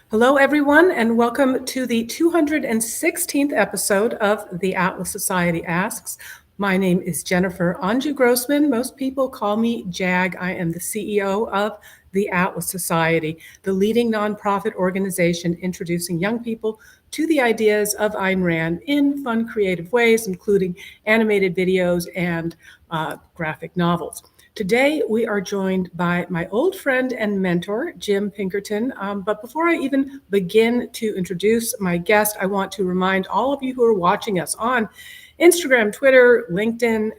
Hello, everyone, and welcome to the 216th episode of The Atlas Society Asks. My name is Jennifer Anju Grossman. Most people call me JAG. I am the CEO of the Atlas Society, the leading nonprofit organization introducing young people to the ideas of Ayn Rand in fun, creative ways, including animated videos and graphic novels. Today, we are joined by my old friend and mentor, Jim Pinkerton. But before I even begin to introduce my guest, I want to remind all of you who are watching us on Instagram, Twitter, LinkedIn,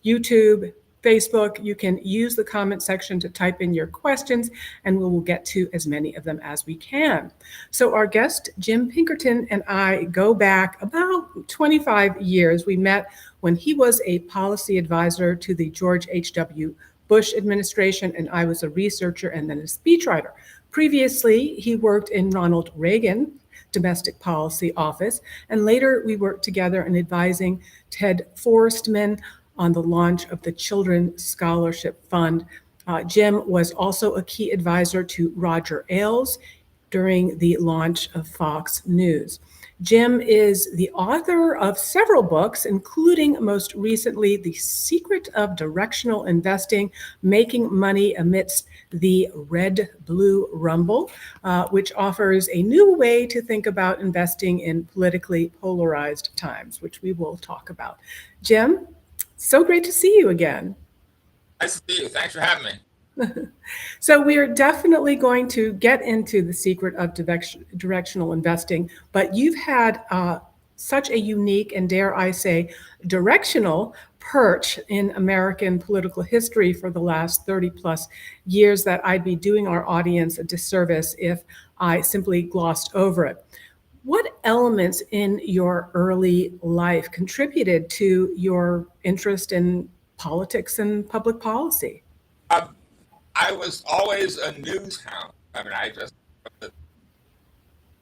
YouTube, Facebook, you can use the comment section to type in your questions, and we will get to as many of them as we can. So our guest, Jim Pinkerton, and I go back about 25 years. We met when he was a policy advisor to the George H.W. Bush administration, and I was a researcher and then a speechwriter. Previously, he worked in Ronald Reagan domestic policy office, and later we worked together in advising Ted Forstman on the launch of the Children's Scholarship Fund. Jim was also a key advisor to Roger Ailes during the launch of Fox News. Jim is the author of several books, including most recently The Secret of Directional Investing, Making Money Amidst the Red-Blue Rumble, which offers a new way to think about investing in politically polarized times, which we will talk about. Jim, so great to see you again. Nice to see you. Thanks for having me. So we are definitely going to get into the secret of directional investing, but you've had such a unique and, dare I say, directional perch in American political history for the last 30 plus years that I'd be doing our audience a disservice if I simply glossed over it. What elements in your early life contributed to your interest in politics and public policy? I was always a news hound. I mean, from the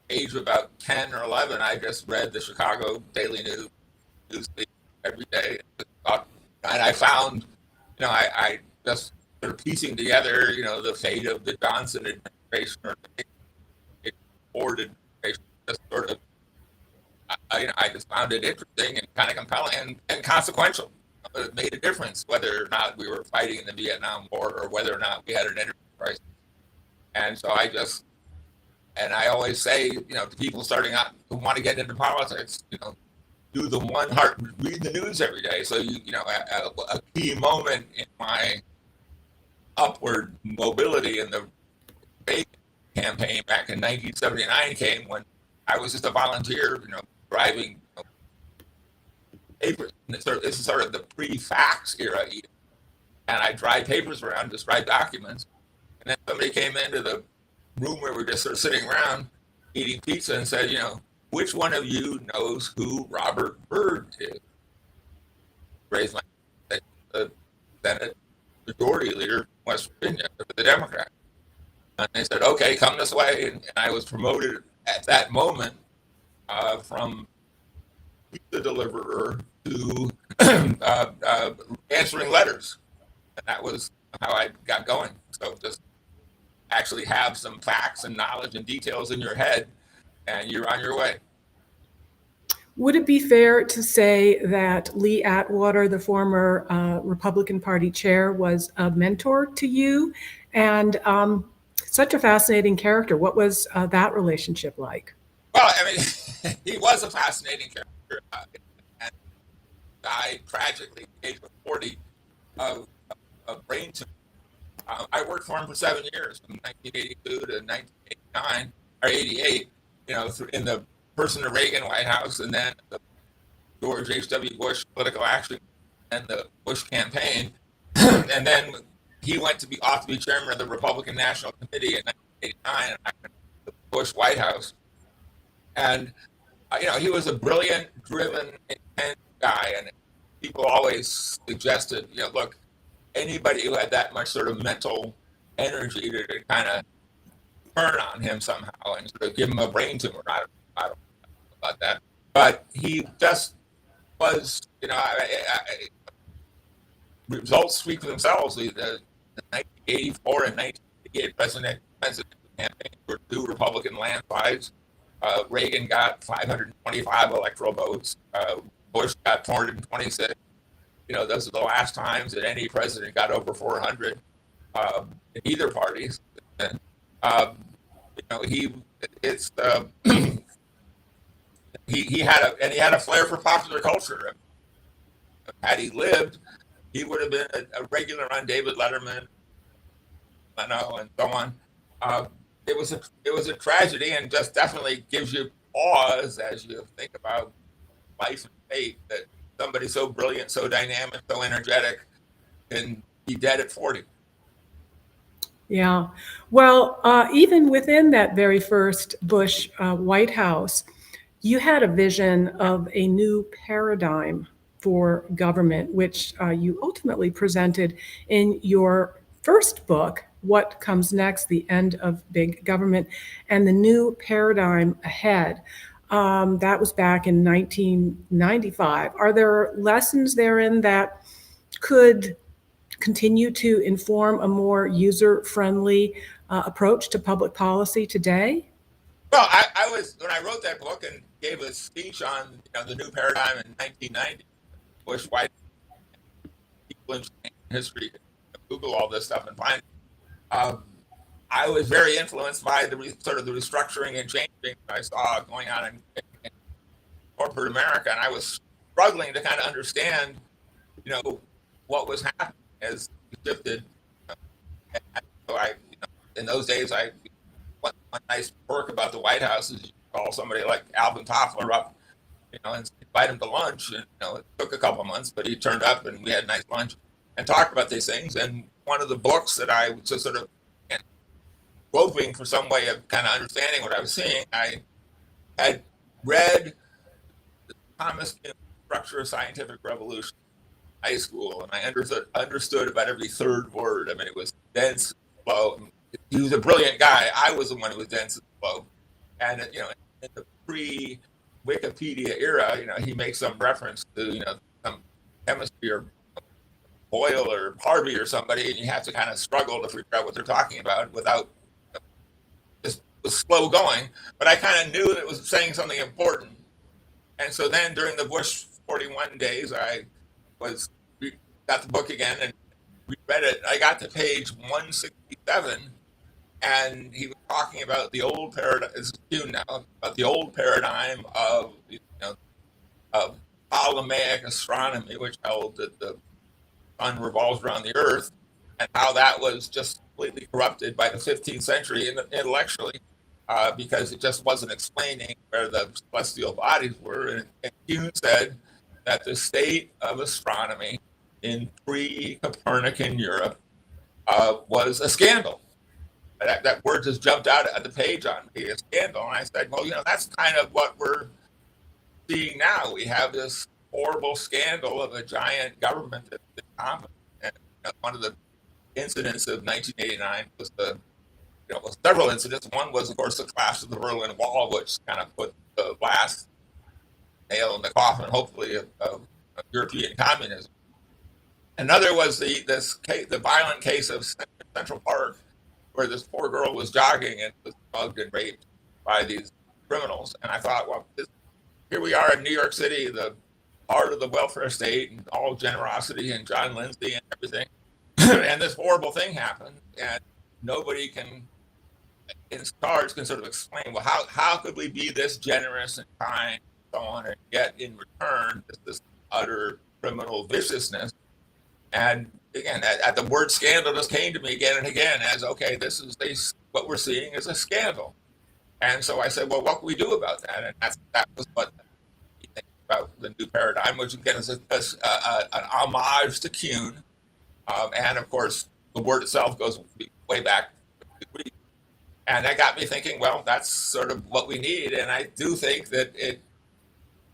age of about 10 or 11, I just read the Chicago Daily News every day. And I found, I just sort of piecing together, the fate of the Johnson administration or the Ford administration, just sort of, I just found it interesting and kind of compelling and consequential. It made a difference whether or not we were fighting in the Vietnam War or whether or not we had an energy crisis. And so I always say, to people starting out who want to get into politics, do the one heart, read the news every day. So, a key moment in my upward mobility in the Reagan campaign back in 1979 came when I was just a volunteer, driving papers. This is sort of the pre-fax era, and I drive papers around, just write documents. And then somebody came into the room where we were just sort of sitting around eating pizza and said, which one of you knows who Robert Byrd is? Raised my hand, the Senate Majority Leader from West Virginia for the Democrat. And they said, okay, come this way. And I was promoted at that moment from pizza deliverer to answering letters. And that was how I got going. So just actually have some facts and knowledge and details in your head, and you're on your way. Would it be fair to say that Lee Atwater, the former Republican Party chair, was a mentor to you? And such a fascinating character. What was that relationship like? Well, I mean, he was a fascinating character. And died tragically at the age of 40 of brain tumor. I worked for him for 7 years, from 1982 to 1989 or 88. In the person of Reagan White House, and then the George H.W. Bush political action, and the Bush campaign, and then he went to be chairman of the Republican National Committee in 1989, and I went to the Bush White House, and he was a brilliant, driven, intense guy, and people always suggested, look, anybody who had that much sort of mental energy to kind of turn on him somehow and sort of give him a brain tumor. I don't know about that, but he just was, results speak for themselves. The 1984 and 1988 presidential campaign were 2 Republican landslides. Reagan got 525 electoral votes. Bush got 426. Those are the last times that any president got over 400 in either party. And, he had a flair for popular culture. Had he lived, he would have been a regular on David Letterman, and so on. It was a tragedy, and just definitely gives you pause as you think about life and fate, that somebody so brilliant, so dynamic, so energetic can be dead at 40. Yeah. Well, even within that very first Bush White House, you had a vision of a new paradigm for government, which you ultimately presented in your first book, What Comes Next, The End of Big Government, and the New Paradigm Ahead. That was back in 1995. Are there lessons therein that could continue to inform a more user-friendly approach to public policy today? Well, I was, when I wrote that book and gave a speech on the new paradigm in 1990, Bush White people in history Google all this stuff and find it. I was very influenced by the restructuring and changing I saw going on in corporate America, and I was struggling to kind of understand, what was happening as we shifted. And so in those days, one nice perk about the White House is you call somebody like Alvin Toffler up, and invite him to lunch. And it took a couple months, but he turned up, and we had a nice lunch and talked about these things. And one of the books that I was just sort of groping for some way of kind of understanding what I was seeing, I had read the Thomas Structure of Scientific Revolution in high school, and I understood about every third word. I mean, it was dense, slow. He was a brilliant guy. I was the one who was dense and slow. And in the pre-Wikipedia era, he makes some reference to some chemistry or Boyle or Harvey or somebody, and you have to kind of struggle to figure out what they're talking about without just was slow going. But I kind of knew that it was saying something important. And so then during the Bush 41 days, I got the book again and reread it. I got to page 167, and he was talking about the old paradigm. This is June now, about the old paradigm of of Ptolemaic astronomy, which held that the sun revolves around the Earth, and how that was just completely corrupted by the 15th century intellectually, because it just wasn't explaining where the celestial bodies were. And Hume said that the state of astronomy in pre-Copernican Europe was a scandal. That word just jumped out at the page on me, a scandal. And I said, well, that's kind of what we're seeing now. We have this horrible scandal of a giant government that's incompetent. And one of the incidents of 1989 was several incidents. One was, of course, the collapse of the Berlin Wall, which kind of put the last nail in the coffin, hopefully, of European communism. Another was the violent case of Central Park, where this poor girl was jogging and was mugged and raped by these criminals. And I thought, well, here we are in New York City, the heart of the welfare state and all generosity and John Lindsay and everything. And this horrible thing happened, and nobody in charge can sort of explain, well, how could we be this generous and kind and so on, and yet in return, this utter criminal viciousness. And again, the word scandal just came to me again and again as, okay, what we're seeing is a scandal. And so I said, well, what can we do about that? And that was what you think about the new paradigm, which again is an homage to Kuhn. And of course, the word itself goes way back to Greek. And that got me thinking, well, that's sort of what we need. And I do think that it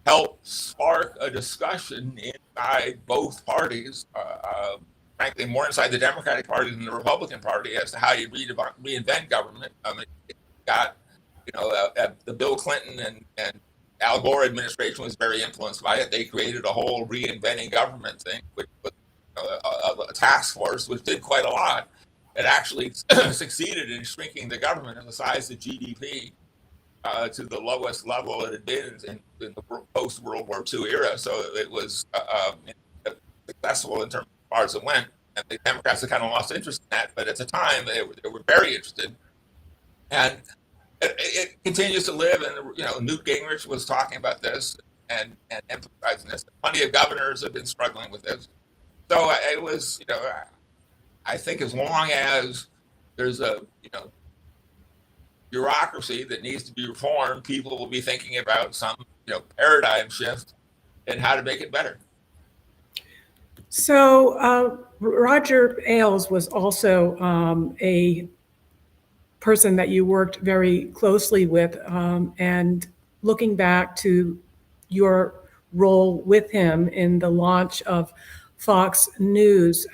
helped spark a discussion inside both parties, frankly, more inside the Democratic Party than the Republican Party, as to how you reinvent government. It got, the Bill Clinton and Al Gore administration was very influenced by it. They created a whole reinventing government thing, which was a task force, which did quite a lot. it actually succeeded in shrinking the government and the size of GDP to the lowest level it had been in the post-World War II era. So it was successful in terms of as far as it went. And the Democrats had kind of lost interest in that, but at the time they were very interested. And it continues to live. And Newt Gingrich was talking about this and emphasizing this. Plenty of governors have been struggling with this. So it was, I think as long as there's a bureaucracy that needs to be reformed, people will be thinking about some paradigm shift and how to make it better. So Roger Ailes was also a person that you worked very closely with, and looking back to your role with him in the launch of Fox News.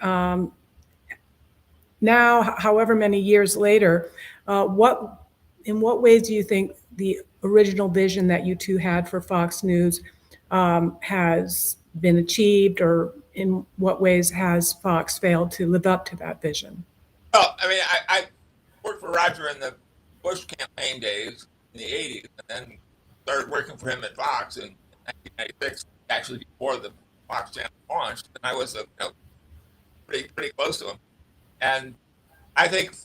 Now, however many years later, in what ways do you think the original vision that you two had for Fox News has been achieved, or in what ways has Fox failed to live up to that vision? Well, I mean, I worked for Roger in the Bush campaign days in the 80s, and then started working for him at Fox in 1996, actually before the Fox channel launched. And I was pretty close to him. And I think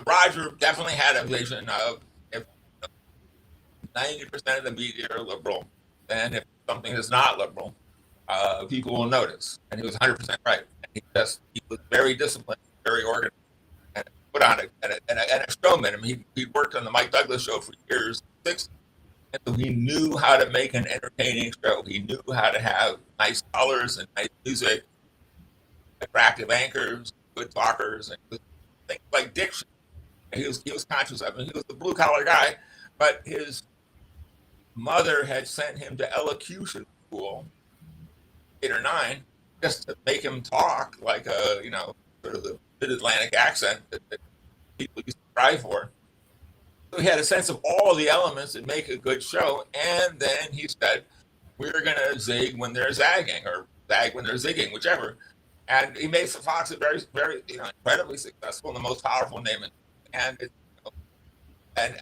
Roger definitely had a vision of if 90% of the media are liberal, then if something is not liberal, people will notice. And he was 100% right. And he was very disciplined, very organized, and put on a showman. I mean, he worked on the Mike Douglas show for years, and so he knew how to make an entertaining show. He knew how to have nice colors and nice music, attractive anchors, good talkers, and things like diction. He was conscious of it. He was the blue collar guy, but his mother had sent him to elocution school, 8 or 9, just to make him talk like a sort of the mid-Atlantic accent that people used to try for. So he had a sense of all the elements that make a good show, and then he said, "We're going to zig when they're zagging, or zag when they're zigging, whichever." And he made Fox a very, very, incredibly successful and the most powerful name. And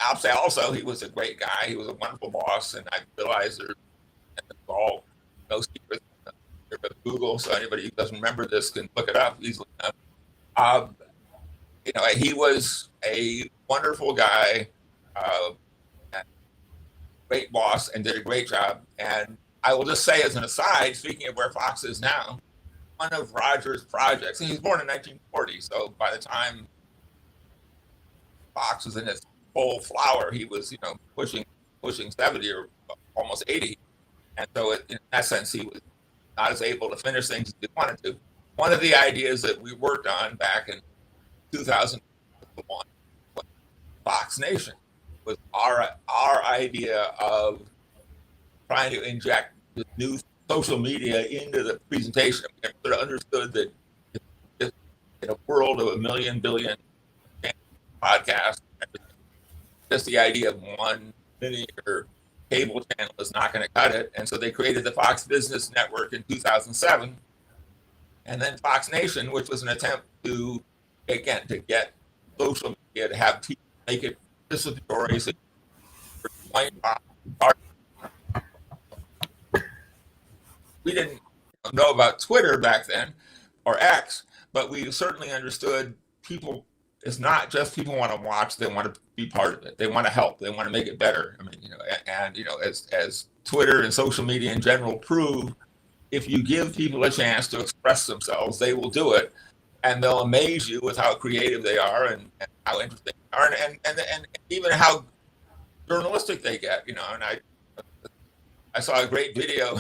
I'll say also, he was a great guy. He was a wonderful boss, and I realize there's all no secrets with Google, so anybody who doesn't remember this can look it up easily enough. He was a wonderful guy, great boss, and did a great job. And I will just say, as an aside, speaking of where Fox is now, one of Roger's projects, and he was born in 1940, so by the time Fox was in its full flower, he was, pushing 70 or almost 80. And so in that sense, he was not as able to finish things as he wanted to. One of the ideas that we worked on back in 2001, Fox Nation, was our idea of trying to inject the new social media into the presentation. We sort of understood that in a world of a million billion podcasts, just the idea of one linear cable channel is not going to cut it. And so they created the Fox Business Network in 2007. And then Fox Nation, which was an attempt to get social media to have people make it participatory. So we didn't know about Twitter back then, or X, but we certainly understood people. It's not just people want to watch; they want to be part of it. They want to help. They want to make it better. I mean, as Twitter and social media in general prove, if you give people a chance to express themselves, they will do it, and they'll amaze you with how creative they are and how interesting they are, and even how journalistic they get. And I saw a great video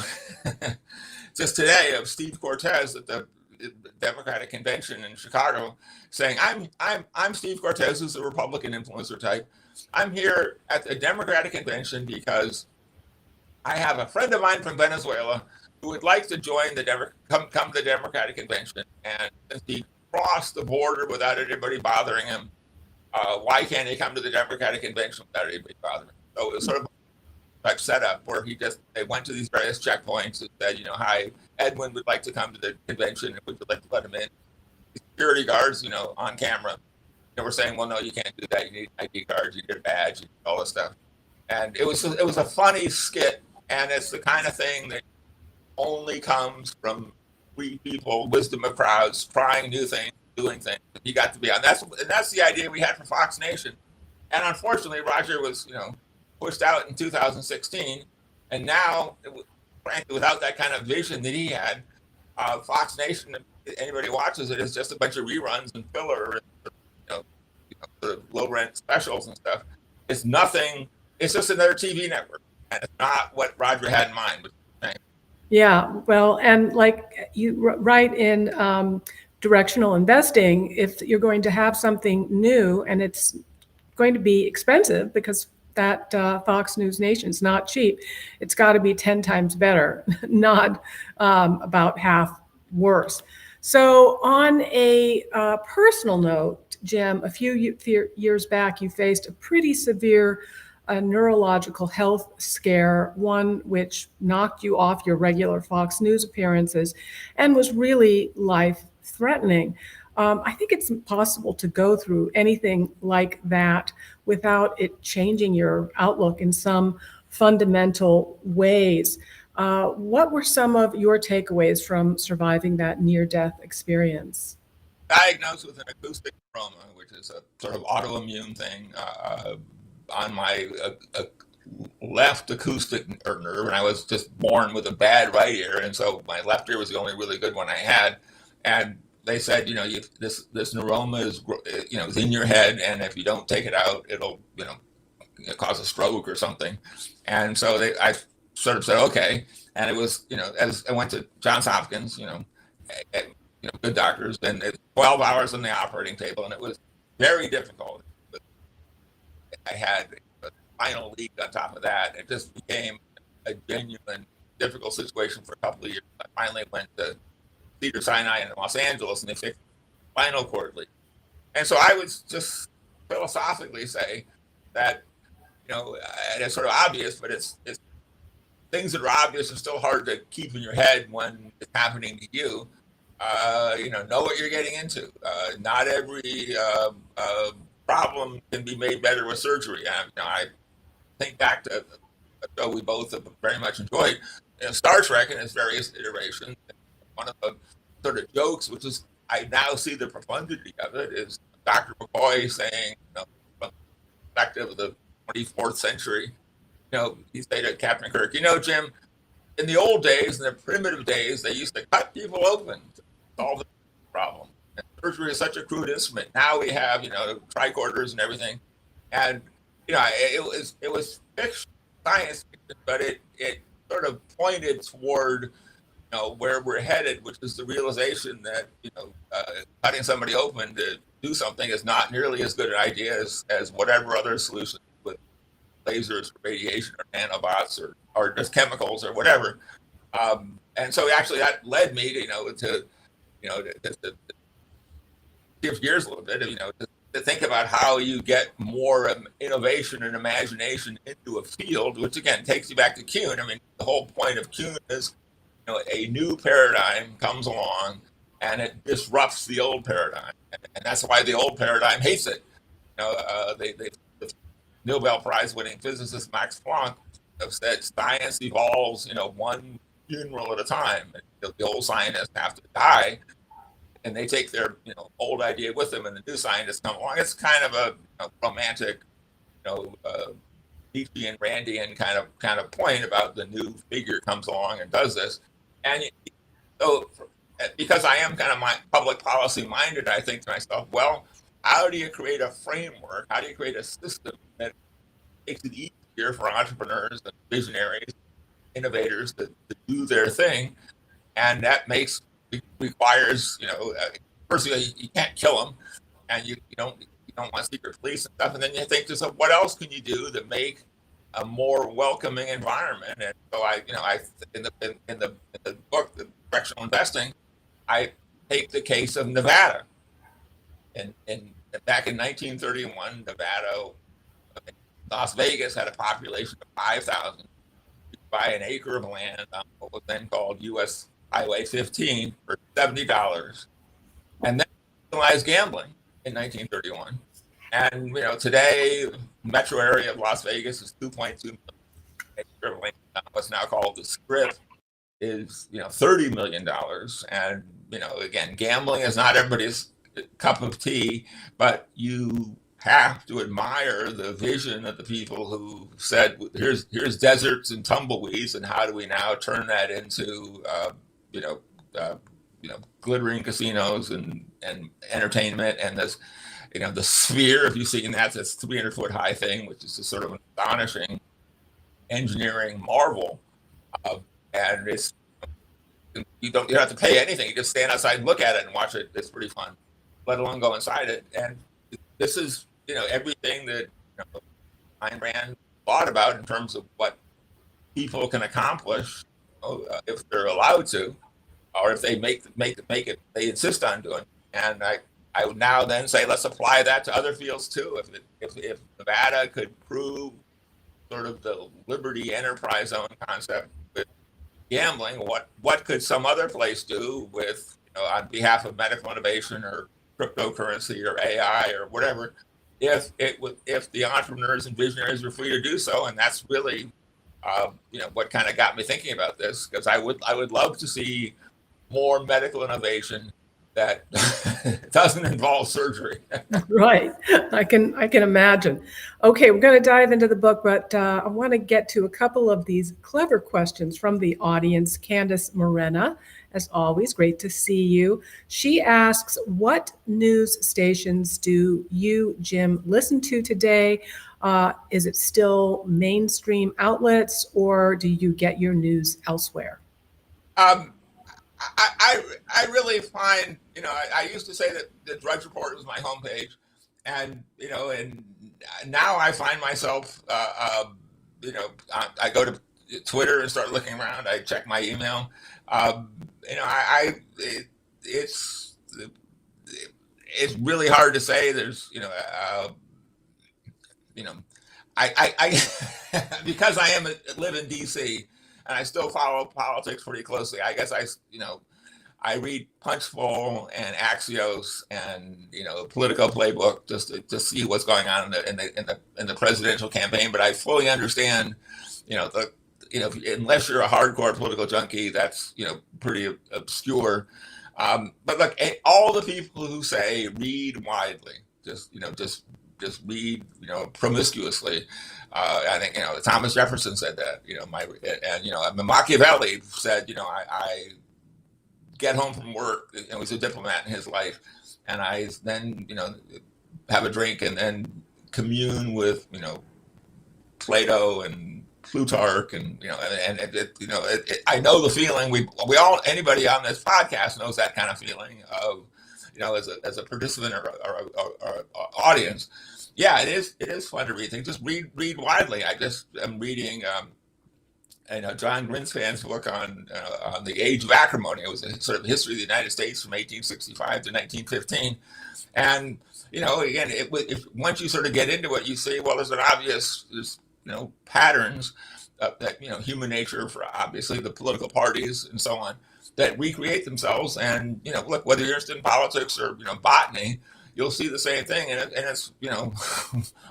just today of Steve Cortez at the Democratic convention in Chicago, saying, I'm Steve Cortez, who's a Republican influencer type. I'm here at the Democratic convention because I have a friend of mine from Venezuela who would like to join come to the Democratic convention. And since he crossed the border without anybody bothering him, why can't he come to the Democratic convention without anybody bothering him? So it was sort of a setup where they went to these various checkpoints and said, hi, Edwin would like to come to the convention, and would you like to let him in? security guards, on camera, they were saying, well, no, you can't do that. You need ID cards, you need a badge, you need all this stuff. And it was a funny skit, and it's the kind of thing that only comes from free people, wisdom of crowds, trying new things, doing things. You got to be on. That's the idea we had for Fox Nation. And unfortunately, Roger was, pushed out in 2016. And now, frankly, without that kind of vision that he had, Fox Nation, anybody watches it, is just a bunch of reruns and filler and sort of low rent specials and stuff. It's nothing. It's just another TV network, and it's not what Roger had in mind. Yeah, well, and like you write in Directional Investing, if you're going to have something new and it's going to be expensive because that Fox News Nation is not cheap, it's got to be 10 times better, not about half worse. So on a personal note, Jim, a few years back, you faced a pretty severe neurological health scare, one which knocked you off your regular Fox News appearances and was really life-threatening. I think it's impossible to go through anything like that without it changing your outlook in some fundamental ways. What were some of your takeaways from surviving that near-death experience? Diagnosed with an acoustic trauma, which is a sort of autoimmune thing on my left acoustic nerve, and I was just born with a bad right ear, and so my left ear was the only really good one I had. And they said, this neuroma is in your head, and if you don't take it out, it'll cause a stroke or something. And so I sort of said okay, and it was as I went to Johns Hopkins, good doctors, and it's 12 hours on the operating table, and it was very difficult. I had a spinal leak on top of that. It just became a genuine difficult situation for a couple of years. I finally went to Cedar Sinai in Los Angeles, and they fixed spinal cord leak. And so I would just philosophically say that, and it's sort of obvious, but it's things that are obvious are still hard to keep in your head when it's happening to you. Know what you're getting into. Not every problem can be made better with surgery. I think back to a show we both have very much enjoyed, Star Trek in its various iterations. One of the sort of jokes, which is I now see the profundity of it, is Dr. McCoy saying, from the perspective of the 24th century, he said to Captain Kirk, Jim, in the old days, in the primitive days, they used to cut people open to solve the problem. And surgery is such a crude instrument. Now we have, tricorders and everything. And, it was fiction, science fiction, but it sort of pointed toward, where we're headed, which is the realization that, cutting somebody open to do something is not nearly as good an idea as whatever other solution with lasers or radiation or nanobots or just chemicals or whatever. And so actually that led me to shift gears a little bit, to think about how you get more innovation and imagination into a field, which again takes you back to Kuhn. I mean, the whole point of Kuhn is, a new paradigm comes along and it disrupts the old paradigm. And that's why the old paradigm hates it. The Nobel Prize winning physicist Max Planck have said science evolves, one funeral at a time. And the old scientists have to die, and they take their old idea with them, and the new scientists come along. It's kind of a romantic, Nietzschean, Randian kind of point about the new figure comes along and does this. And so, because I am kind of public policy minded, I think to myself, well, how do you create a framework? How do you create a system that makes it easier for entrepreneurs and visionaries, innovators to do their thing? And that requires, personally, you can't kill them, and you don't want secret police and stuff. And then you think to yourself, what else can you do to make a more welcoming environment? And so I in the book, The Directional Investing, I take the case of Nevada. And back in 1931, Nevada, Las Vegas had a population of 5,000. You could buy an acre of land on what was then called U.S. Highway 15 for $70. And then legalized gambling in 1931. And, today, metro area of Las Vegas is 2.2 million. What's now called the Strip is, $30 million. And, again, gambling is not everybody's cup of tea, but you have to admire the vision of the people who said, here's deserts and tumbleweeds, and how do we now turn that into, glittering casinos and entertainment, and this, the sphere, if you've seen that, this 300-foot high thing, which is a sort of an astonishing engineering marvel. And it's, you don't have to pay anything. You just stand outside and look at it and watch it. It's pretty fun, let alone go inside it. And this is, everything that Ayn Rand thought about in terms of what people can accomplish if they're allowed to, or if they make it, they insist on doing. And I would now then say, let's apply that to other fields too. If Nevada could prove sort of the liberty enterprise zone concept with gambling, what could some other place do with, on behalf of medical innovation or cryptocurrency or AI or whatever, if the entrepreneurs and visionaries were free to do so? And that's really what kind of got me thinking about this, because I would love to see more medical innovation that doesn't involve surgery. Right. I can imagine. Okay, we're going to dive into the book, but I want to get to a couple of these clever questions from the audience. Candace Morena, as always, great to see you. She asks, what news stations do you, Jim, listen to today? Is it still mainstream outlets, or do you get your news elsewhere? I really find, I used to say that the Drudge Report was my homepage, and and now I find myself, I go to Twitter and start looking around. I check my email. It's really hard to say. There's, I because I live in DC. And I still follow politics pretty closely. I guess I read Punchbowl and Axios and Politico Playbook just to see what's going on in the presidential campaign. But I fully understand, unless you're a hardcore political junkie, that's pretty obscure. But look, all the people who say read widely, just read promiscuously. I think Thomas Jefferson said that. Machiavelli said, I get home from work. He was a diplomat in his life, and I then have a drink and then commune with Plato and Plutarch, and I know the feeling. We all, anybody on this podcast knows that kind of feeling of as a participant or audience. Yeah, it is fun to read things. Just read widely. I just am reading John Greenspan's book on the age of acrimony. It was a sort of history of the United States from 1865 to 1915. And again, if once you sort of get into it, you see, well, there's patterns that human nature, for obviously the political parties and so on, that recreate themselves. And look, whether you're interested in politics or botany, you'll see the same thing, and it's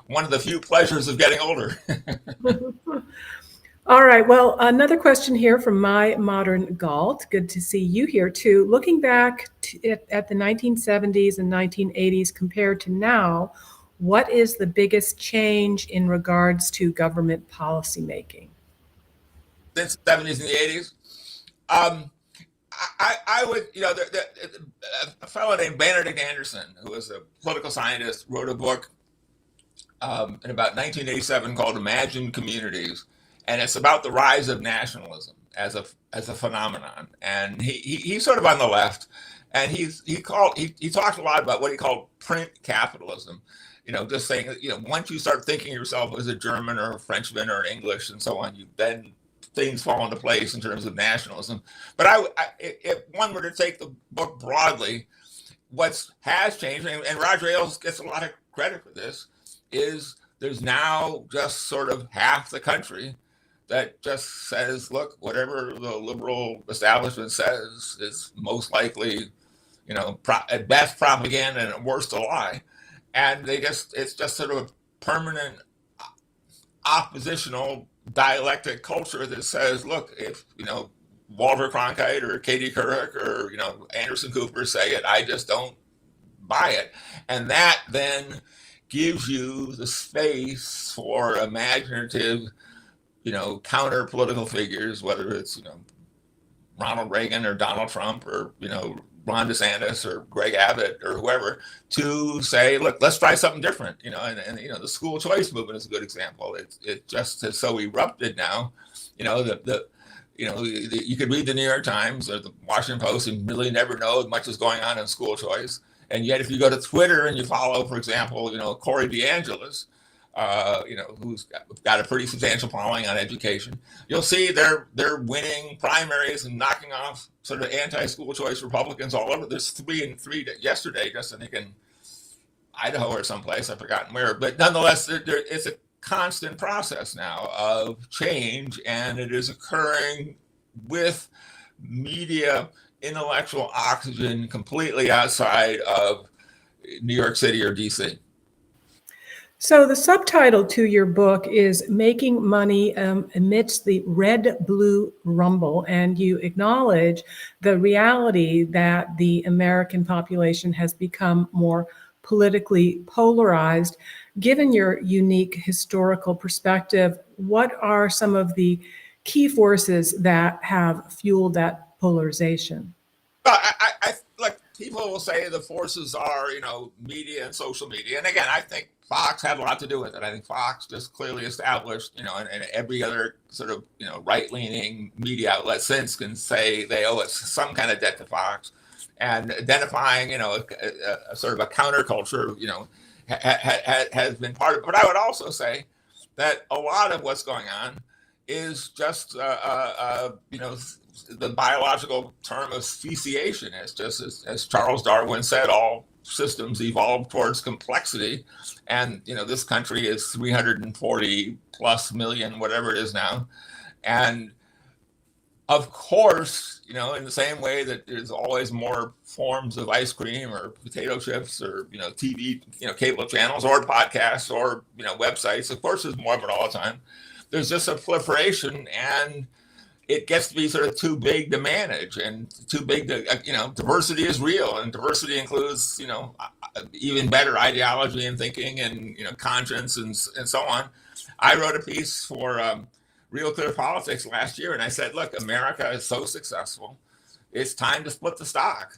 one of the few pleasures of getting older. All right. Well, another question here from My Modern Galt. Good to see you here too. Looking back at the 1970s and 1980s compared to now, what is the biggest change in regards to government policymaking? Since the 70s and the 80s? I would, a fellow named Benedict Anderson, who was a political scientist, wrote a book in about 1987 called Imagined Communities, and it's about the rise of nationalism as a phenomenon. And he's sort of on the left, and he talked a lot about what he called print capitalism. Just saying, once you start thinking of yourself as a German or a Frenchman or an English and so on, then things fall into place in terms of nationalism. But if one were to take the book broadly, what has changed, and Roger Ailes gets a lot of credit for this, is there's now just sort of half the country that just says, look, whatever the liberal establishment says is most likely, at best propaganda and at worst a lie. And it's just sort of a permanent oppositional dialectic culture that says, look, if, Walter Cronkite or Katie Couric or, Anderson Cooper say it, I just don't buy it. And that then gives you the space for imaginative, counter political figures, whether it's, Ronald Reagan or Donald Trump or, Ron DeSantis or Greg Abbott or whoever, to say, look, let's try something different, and the school choice movement is a good example. It just has so erupted now, you could read the New York Times or the Washington Post and really never know much is going on in school choice. And yet, if you go to Twitter and you follow, for example, Corey DeAngelis, who's got a pretty substantial following on education, you'll see they're winning primaries and knocking off sort of anti-school choice Republicans all over. There's 3 and 3 yesterday, just I think in Idaho or someplace, I've forgotten where. But nonetheless, it's a constant process now of change, and it is occurring with media intellectual oxygen completely outside of New York City or DC. So the subtitle to your book is Making Money Amidst the Red-Blue Rumble, and you acknowledge the reality that the American population has become more politically polarized. Given your unique historical perspective, what are some of the key forces that have fueled that polarization? I like people will say the forces are, media and social media. And again, I think Fox had a lot to do with it. I think Fox just clearly established, and every other sort of, right-leaning media outlet since can say they owe us some kind of debt to Fox. And identifying, a sort of a counterculture, has been part of it. But I would also say that a lot of what's going on is just, the biological term of speciation. It's just as Charles Darwin said, all systems evolve towards complexity. And, this country is 340 plus million, whatever it is now. And of course, in the same way that there's always more forms of ice cream or potato chips or, TV, cable channels or podcasts or, websites, of course, there's more of it all the time. There's just a proliferation, and it gets to be sort of too big to manage and too big to, diversity is real, and diversity includes, even better ideology and thinking and, conscience and so on. I wrote a piece for Real Clear Politics last year, and I said, look, America is so successful. It's time to split the stock.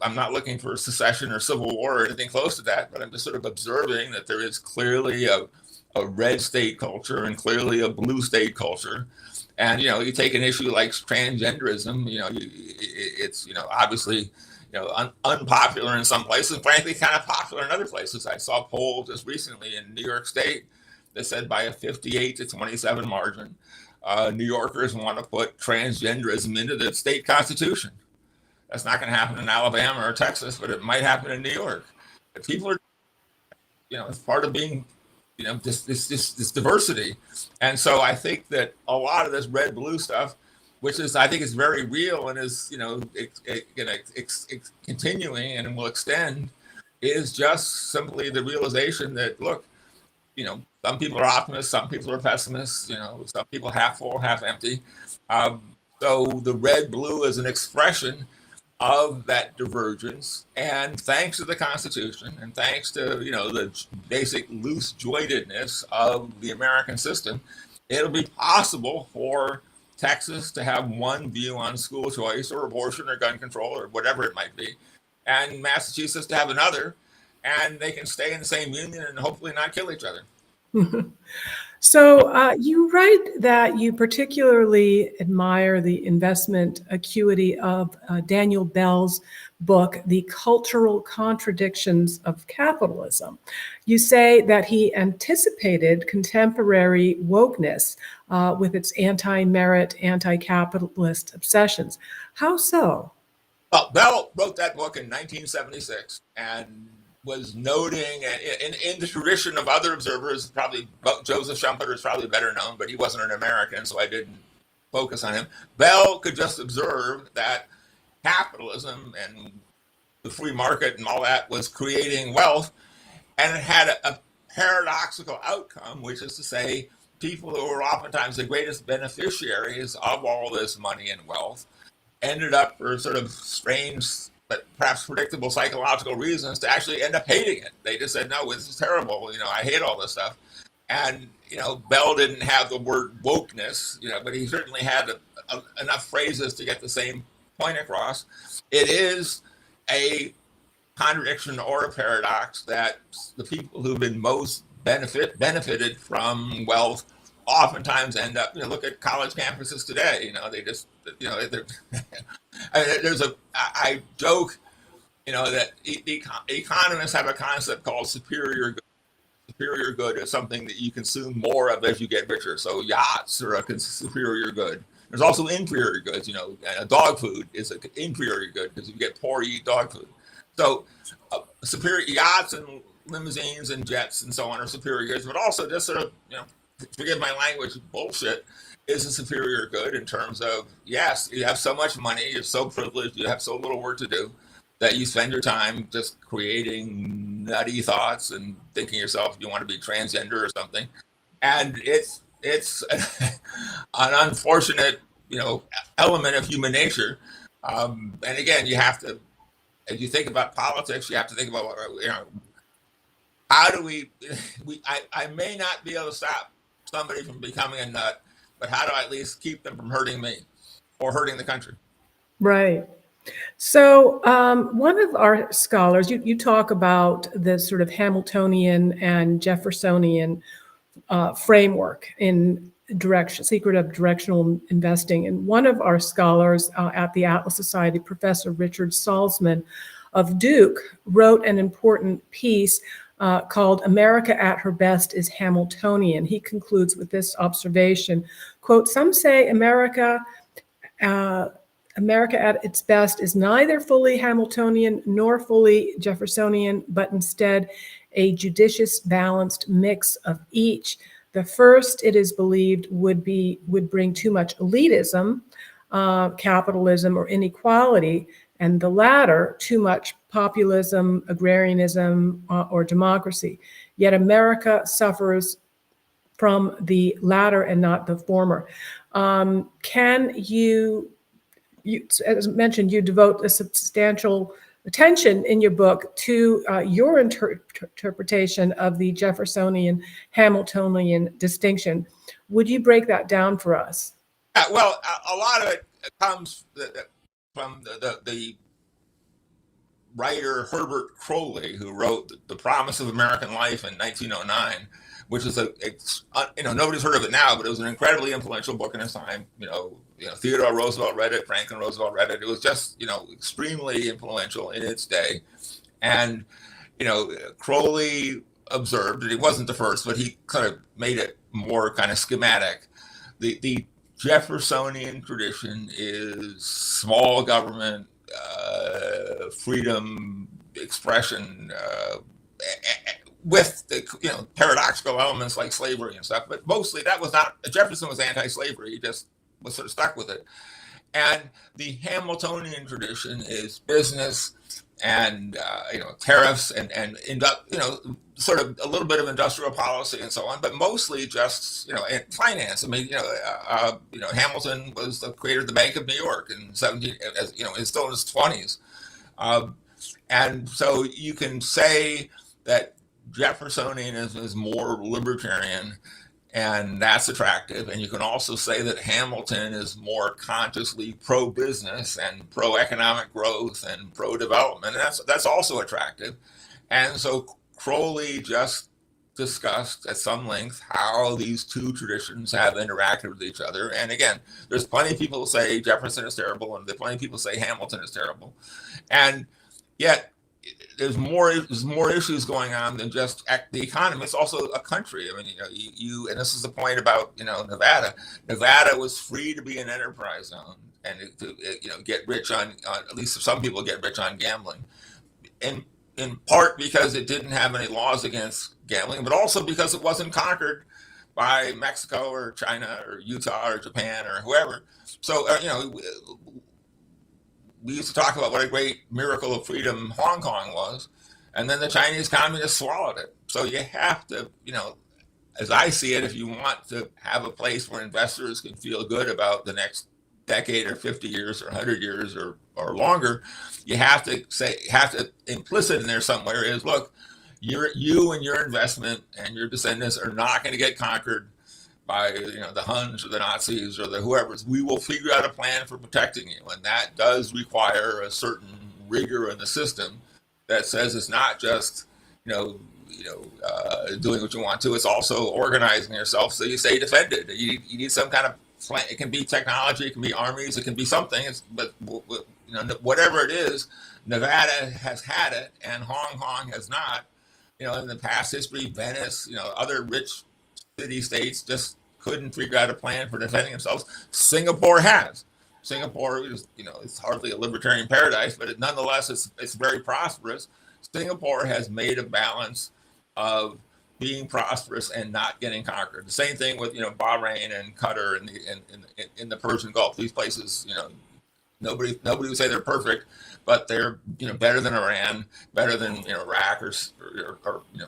I'm not looking for secession or civil war or anything close to that, but I'm just sort of observing that there is clearly a red state culture and clearly a blue state culture. And, you take an issue like transgenderism, it's, obviously, unpopular in some places, frankly, kind of popular in other places. I saw a poll just recently in New York State that said by a 58 to 27 margin, New Yorkers want to put transgenderism into the state constitution. That's not going to happen in Alabama or Texas, but it might happen in New York. But people are, it's part of being, this diversity. And so I think that a lot of this red blue stuff, which is, I think is very real and is, continuing and will extend, is just simply the realization that, look, some people are optimists, some people are pessimists, some people half full, half empty. So the red blue is an expression of that divergence, and thanks to the Constitution and thanks to the basic loose jointedness of the American system, it'll be possible for Texas to have one view on school choice or abortion or gun control or whatever it might be, and Massachusetts to have another, and they can stay in the same union and hopefully not kill each other. So you write that you particularly admire the investment acuity of Daniel Bell's book, The Cultural Contradictions of Capitalism. You say that he anticipated contemporary wokeness with its anti-merit, anti-capitalist obsessions. How so? Well, Bell wrote that book in 1976 and was noting, in the tradition of other observers, probably Joseph Schumpeter is probably better known, but he wasn't an American, so I didn't focus on him. Bell could just observe that capitalism and the free market and all that was creating wealth, and it had a paradoxical outcome, which is to say, people who were oftentimes the greatest beneficiaries of all this money and wealth ended up, for sort of strange but perhaps predictable psychological reasons, to actually end up hating it. They just said, no, this is terrible. I hate all this stuff. And, Bell didn't have the word wokeness, but he certainly had enough phrases to get the same point across. It is a contradiction or a paradox that the people who've been most benefited from wealth oftentimes end up, look at college campuses today, they just, I joke, that economists have a concept called superior good. Superior good is something that you consume more of as you get richer. So yachts are a superior good. There's also inferior goods, dog food is an inferior good because you get poor, you eat dog food. So superior yachts and limousines and jets and so on are superior goods, but also just sort of, forgive my language, bullshit is a superior good in terms of, yes, you have so much money, you're so privileged, you have so little work to do that you spend your time just creating nutty thoughts and thinking yourself you want to be transgender or something. And it's an unfortunate, element of human nature. And again, you have to, as you think about politics, you have to think about, how do I may not be able to stop somebody from becoming a nut, but how do I at least keep them from hurting me or hurting the country? Right. So one of our scholars, you talk about the sort of Hamiltonian and Jeffersonian framework in secret of directional investing. And one of our scholars at the Atlas Society, Professor Richard Salzman of Duke, wrote an important piece called "America at Her Best is Hamiltonian." He concludes with this observation, quote, "Some say America at its best is neither fully Hamiltonian nor fully Jeffersonian, but instead a judicious, balanced mix of each. The first, it is believed, would bring too much elitism, capitalism, or inequality, and the latter, too much populism, agrarianism, or democracy. Yet America suffers from the latter and not the former." Can you, as mentioned, you devote a substantial attention in your book to your interpretation of the Jeffersonian Hamiltonian distinction. Would you break that down for us? Well, a lot of it comes from the writer Herbert Croly, who wrote The Promise of American Life in 1909, which is nobody's heard of it now, but it was an incredibly influential book in its time. Theodore Roosevelt read it, Franklin Roosevelt read it. It was just, extremely influential in its day. And, Croly observed, and he wasn't the first, but he kind of made it more kind of schematic. The Jeffersonian tradition is small government, freedom, expression, with the paradoxical elements like slavery and stuff, but mostly that was not. Jefferson was anti-slavery. He just was sort of stuck with it. And the Hamiltonian tradition is business and tariffs and sort of a little bit of industrial policy and so on, but mostly just and finance. I mean, Hamilton was the creator of the Bank of New York in 17, he's still in his 20s, and so you can say that Jeffersonianism is more libertarian, and that's attractive. And you can also say that Hamilton is more consciously pro-business and pro-economic growth and pro-development, and that's also attractive. And so Croly just discussed at some length how these two traditions have interacted with each other. And again, there's plenty of people who say Jefferson is terrible, and there's plenty of people who say Hamilton is terrible. And yet, there's more issues going on than just the economy. It's also a country. I mean, you and this is the point about Nevada. Nevada was free to be an enterprise zone and to get rich on at least some people get rich on gambling, and in part because it didn't have any laws against gambling, but also because it wasn't conquered by Mexico or China or Utah or Japan or whoever. So we used to talk about what a great miracle of freedom Hong Kong was, and then the Chinese communists swallowed it. So you have to, as I see it, if you want to have a place where investors can feel good about the next decade or 50 years or 100 years or longer, you have to implicit in there somewhere is, look, you and your investment and your descendants are not going to get conquered by the Huns or the Nazis or the whoever's. We will figure out a plan for protecting you, and that does require a certain rigor in the system that says it's not just doing what you want to. It's also organizing yourself so you stay defended. You need some kind of plan. It can be technology, it can be armies, it can be something. But whatever it is, Nevada has had it, and Hong Kong has not. In the past history, Venice, other rich city states just couldn't figure out a plan for defending themselves. Singapore has. Singapore is, it's hardly a libertarian paradise, but nonetheless, it's very prosperous. Singapore has made a balance of being prosperous and not getting conquered. The same thing with Bahrain and Qatar and in the Persian Gulf. These places, nobody would say they're perfect, but they're better than Iran, better than Iraq or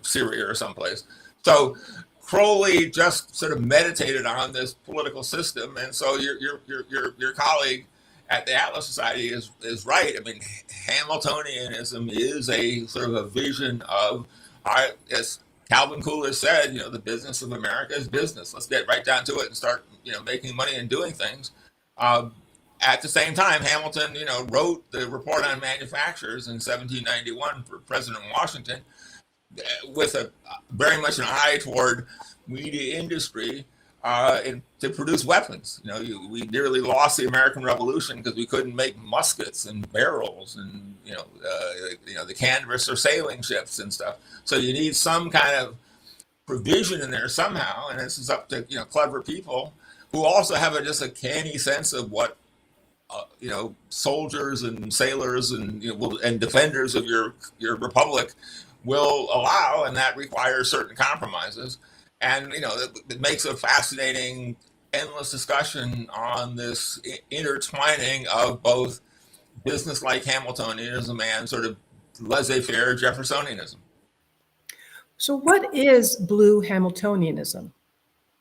Syria or someplace. So Crowley just sort of meditated on this political system, and so your colleague at the Atlas Society is right. I mean, Hamiltonianism is a sort of a vision of, as Calvin Coolidge said, the business of America is business. Let's get right down to it and start, making money and doing things. At the same time, Hamilton, wrote the Report on Manufactures in 1791 for President Washington, with a very much an eye toward media industry to produce weapons. We nearly lost the American Revolution because we couldn't make muskets and barrels and the canvas or sailing ships and stuff. So you need some kind of provision in there somehow, and this is up to clever people who also have just a canny sense of what soldiers and sailors and and defenders of your republic will allow, and that requires certain compromises. And it makes a fascinating, endless discussion on this intertwining of both business-like Hamiltonianism and sort of laissez-faire Jeffersonianism. So, what is blue Hamiltonianism?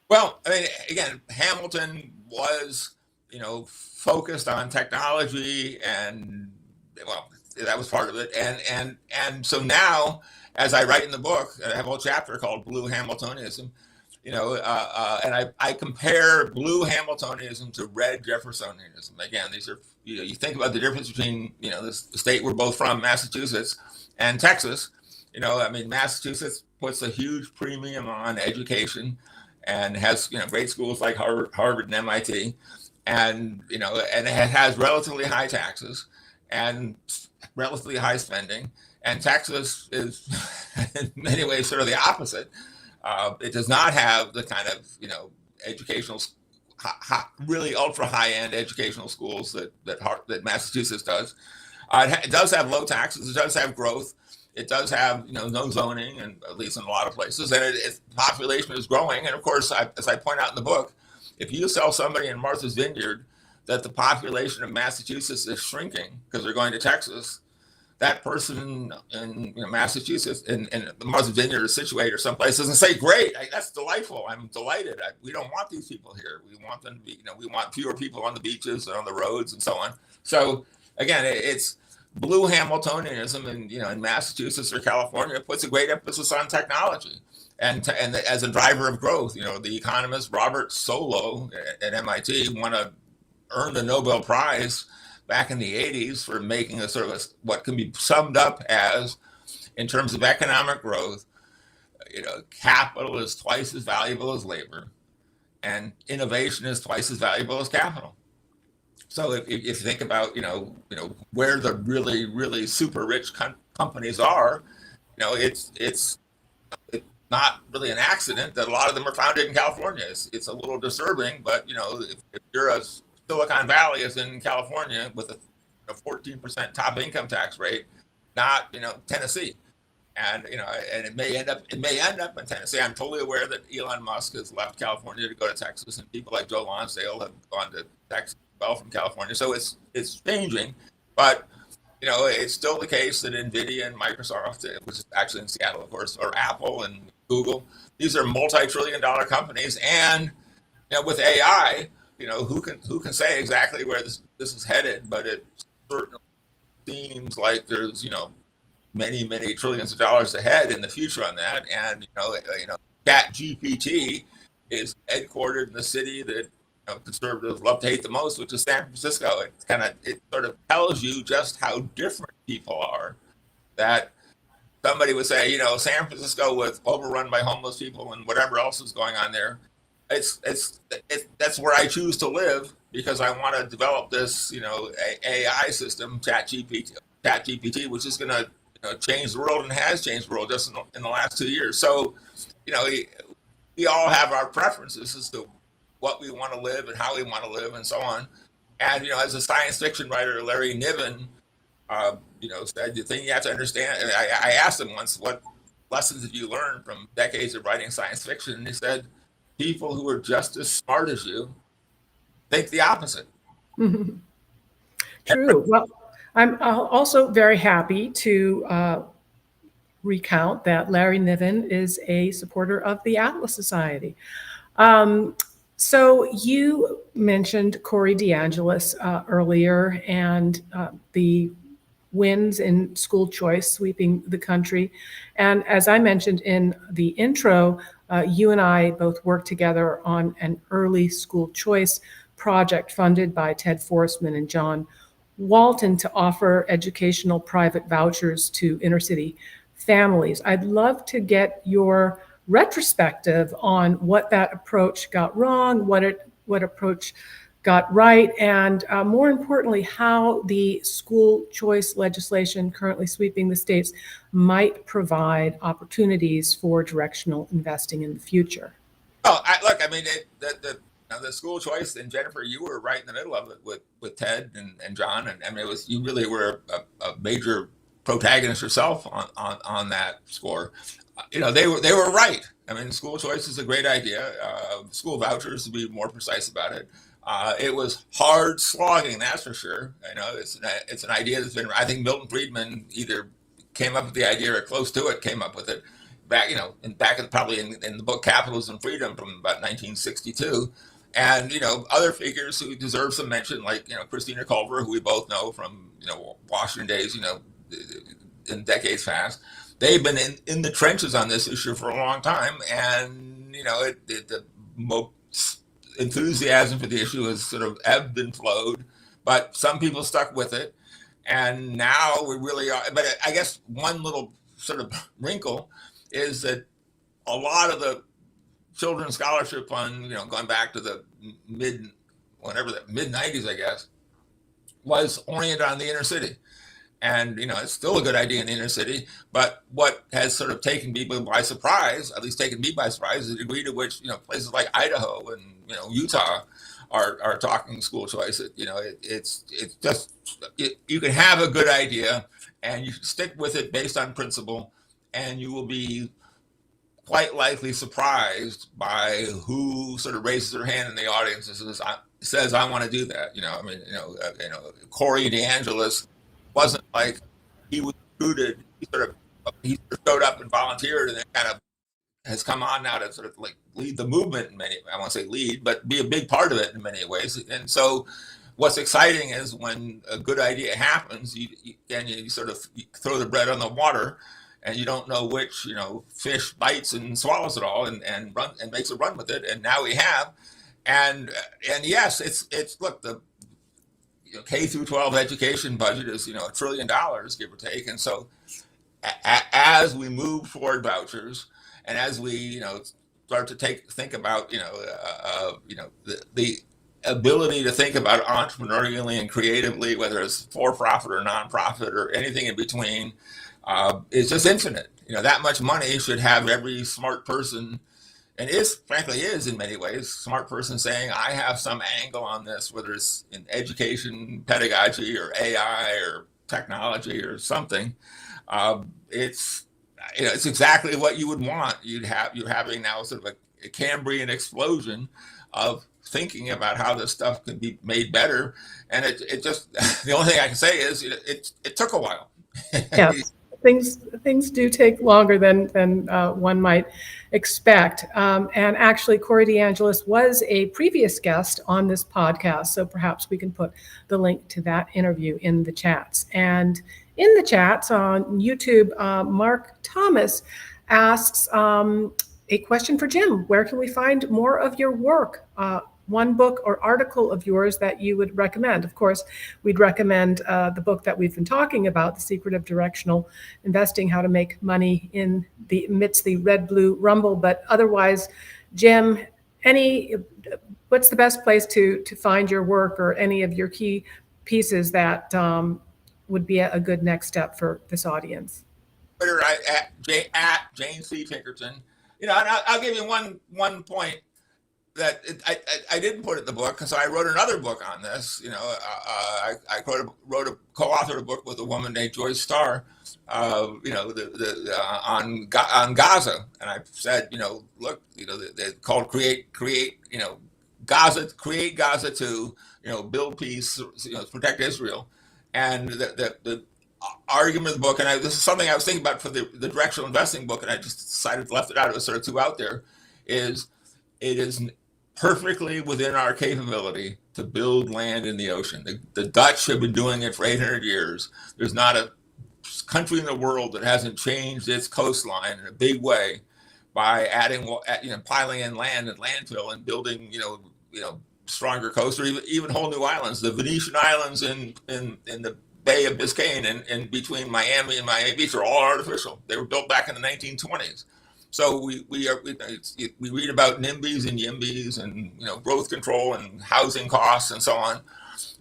Well, I mean, again, Hamilton was, focused on technology, and that was part of it. And so now, as I write in the book, I have a whole chapter called Blue Hamiltonianism, and I compare blue Hamiltonianism to red Jeffersonianism. Again, these are, you think about the difference between, the state we're both from, Massachusetts, and Texas. Massachusetts puts a huge premium on education and has, great schools like Harvard and MIT. And and it has relatively high taxes and relatively high spending. And Texas is, in many ways, sort of the opposite. It does not have the kind of educational, really ultra high end educational schools that Massachusetts does. It does have low taxes. It does have growth. It does have no zoning, and at least in a lot of places. And its population is growing. And of course, as I point out in the book, if you tell somebody in Martha's Vineyard that the population of Massachusetts is shrinking because they're going to Texas, that person in Massachusetts and Martha's Vineyard or Situate or someplace doesn't say, "Great, that's delightful. I'm delighted. We don't want these people here. We want them to be, we want fewer people on the beaches and on the roads and so on." So again, it's blue Hamiltonianism, and in Massachusetts or California, it puts a great emphasis on technology. And as a driver of growth, the economist Robert Solow at MIT earned the Nobel Prize back in the 80s for making a sort of what can be summed up as, in terms of economic growth, capital is twice as valuable as labor, and innovation is twice as valuable as capital. So if you think about where the really, really super rich companies are, it's not really an accident that a lot of them are founded in California. It's a little disturbing, but if you're a Silicon Valley is in California with a 14% top income tax rate, not Tennessee, and and it may end up in Tennessee. I'm totally aware that Elon Musk has left California to go to Texas, and people like Joe Lonsdale have gone to Texas as well from California. So it's changing, But it's still the case that NVIDIA and Microsoft, which is actually in Seattle, of course, or Apple and Google, these are multi-trillion-dollar companies. And with AI, who can say exactly where this is headed? But it certainly seems like there's many many trillions of dollars ahead in the future on that. And Chat GPT is headquartered in the city that conservatives love to hate the most, which is San Francisco. It sort of tells you just how different people are. That somebody would say, San Francisco was overrun by homeless people and whatever else is going on there. That's where I choose to live because I want to develop this, AI system, Chat GPT, which is going to change the world and has changed the world just in the last 2 years. So, we all have our preferences as to what we want to live and how we want to live and so on. And, as a science fiction writer, Larry Niven, said the thing you have to understand. I asked him once, what lessons did you learn from decades of writing science fiction? And he said, people who are just as smart as you think the opposite. True. Well, I'm also very happy to recount that Larry Niven is a supporter of the Atlas Society. So you mentioned Corey DeAngelis earlier and the wins in school choice sweeping the country. And as I mentioned in the intro, you and I both worked together on an early school choice project funded by Ted Forstman and John Walton to offer educational private vouchers to inner city families. I'd love to get your retrospective on what that approach got wrong, what approach got right, and more importantly, how the school choice legislation currently sweeping the states might provide opportunities for directional investing in the future. Oh, the school choice, and Jennifer, you were right in the middle of it with Ted and John, and I mean, you really were a major protagonist yourself on that score. They were right. I mean, school choice is a great idea. School vouchers, to be more precise about it. It was hard slogging, that's for sure. It's an idea that's been. I think Milton Friedman either came up with the idea or close to it came up with it back, probably in the book Capitalism, Freedom from about 1962. And other figures who deserve some mention, like Christina Culver, who we both know from Washington days, in decades past. They've been in the trenches on this issue for a long time, and the enthusiasm for the issue has sort of ebbed and flowed, but some people stuck with it, and now we really are. But I guess one little sort of wrinkle is that a lot of the children's scholarship fund, going back to the mid 90s, I guess, was oriented on the inner city. And, it's still a good idea in the inner city. But what has sort of taken people by surprise, at least taken me by surprise, is the degree to which, places like Idaho and, Utah are talking school choice. It's just, you can have a good idea and you stick with it based on principle, and you will be quite likely surprised by who sort of raises their hand in the audience and says, I want to do that. Corey DeAngelis wasn't like he was recruited. He showed up and volunteered, and then kind of has come on now to sort of like lead the movement in many. I won't say lead, but be a big part of it in many ways. And so, what's exciting is when a good idea happens, you sort of throw the bread on the water, and you don't know which fish bites and swallows it all and makes a run with it. And now we have, and yes, it's look the. K through 12 education budget is $1 trillion, give or take, and so as we move toward vouchers, and as we start to think about the ability to think about entrepreneurially and creatively, whether it's for profit or nonprofit or anything in between, is just infinite. That much money should have every smart person. And frankly is in many ways, smart person saying, I have some angle on this, whether it's in education, pedagogy, or AI, or technology, or something. It's exactly what you would want. You're having now sort of Cambrian explosion of thinking about how this stuff can be made better. And it just, the only thing I can say is it took a while. Yes, things do take longer than one might expect. And actually, Corey DeAngelis was a previous guest on this podcast, so perhaps we can put the link to that interview in the chats. And in the chats on YouTube, Mark Thomas asks a question for Jim. Where can we find more of your work? One book or article of yours that you would recommend. Of course, we'd recommend the book that we've been talking about, The Secret of Directional Investing, How to Make Money Amidst the Red-Blue Rumble. But otherwise, Jim, what's the best place to find your work or any of your key pieces that would be a good next step for this audience? Twitter at Jane C. Pinkerton. And I'll give you one point that I didn't put in the book because I wrote another book on this. I co-authored a book with a woman named Joyce Starr, on Gaza, and I said, look, they're called create Gaza to build peace, protect Israel, and the argument of the book, and this is something I was thinking about for the Directional Investing book, and I just decided to left it out. It was sort of too out there. It is perfectly within our capability to build land in the ocean. The Dutch have been doing it for 800 years. There's not a country in the world that hasn't changed its coastline in a big way by adding, piling in land and landfill and building, stronger coasts, or even whole new islands. The Venetian islands in the Bay of Biscayne and between Miami and Miami Beach are all artificial. They were built back in the 1920s. So we read about NIMBYs and YIMBYs and growth control and housing costs and so on.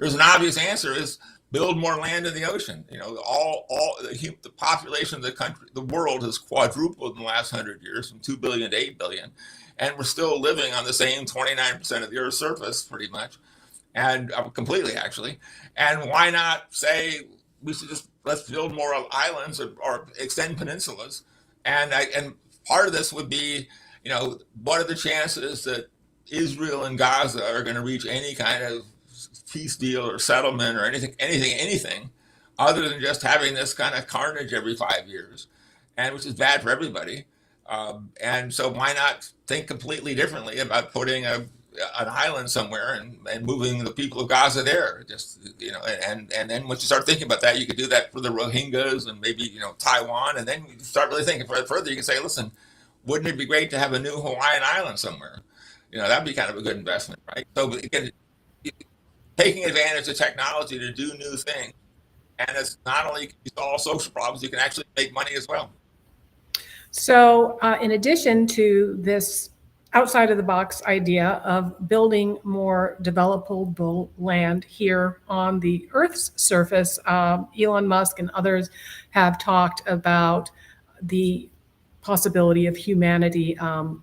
There's an obvious answer: is build more land in the ocean. The population of the country, the world, has quadrupled in the last 100 years, from 2 billion to 8 billion, and we're still living on the same 29% of the Earth's surface, pretty much, and completely actually. And why not say we should let's build more islands or extend peninsulas, and part of this would be, what are the chances that Israel and Gaza are going to reach any kind of peace deal or settlement or anything, other than just having this kind of carnage every 5 years, and which is bad for everybody. And so why not think completely differently about putting an island somewhere and moving the people of Gaza there? And then once you start thinking about that, you could do that for the Rohingyas and maybe Taiwan, and then you start really thinking further. You can say, listen, wouldn't it be great to have a new Hawaiian island somewhere? That'd be kind of a good investment, right? So again, taking advantage of technology to do new things, and it's not only solve social problems, you can actually make money as well. So in addition to this outside of the box idea of building more developable land here on the Earth's surface, Elon Musk and others have talked about the possibility of humanity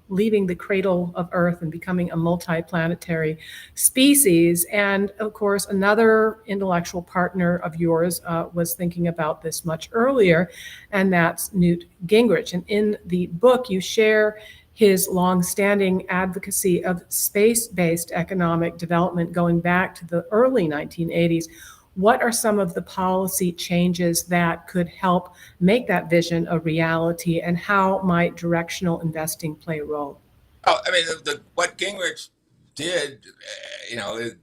leaving the cradle of Earth and becoming a multi-planetary species. And of course, another intellectual partner of yours was thinking about this much earlier, and that's Newt Gingrich. And in the book, you share his longstanding advocacy of space-based economic development going back to the early 1980s. What are some of the policy changes that could help make that vision a reality, and how might directional investing play a role? Oh, I mean, what Gingrich did,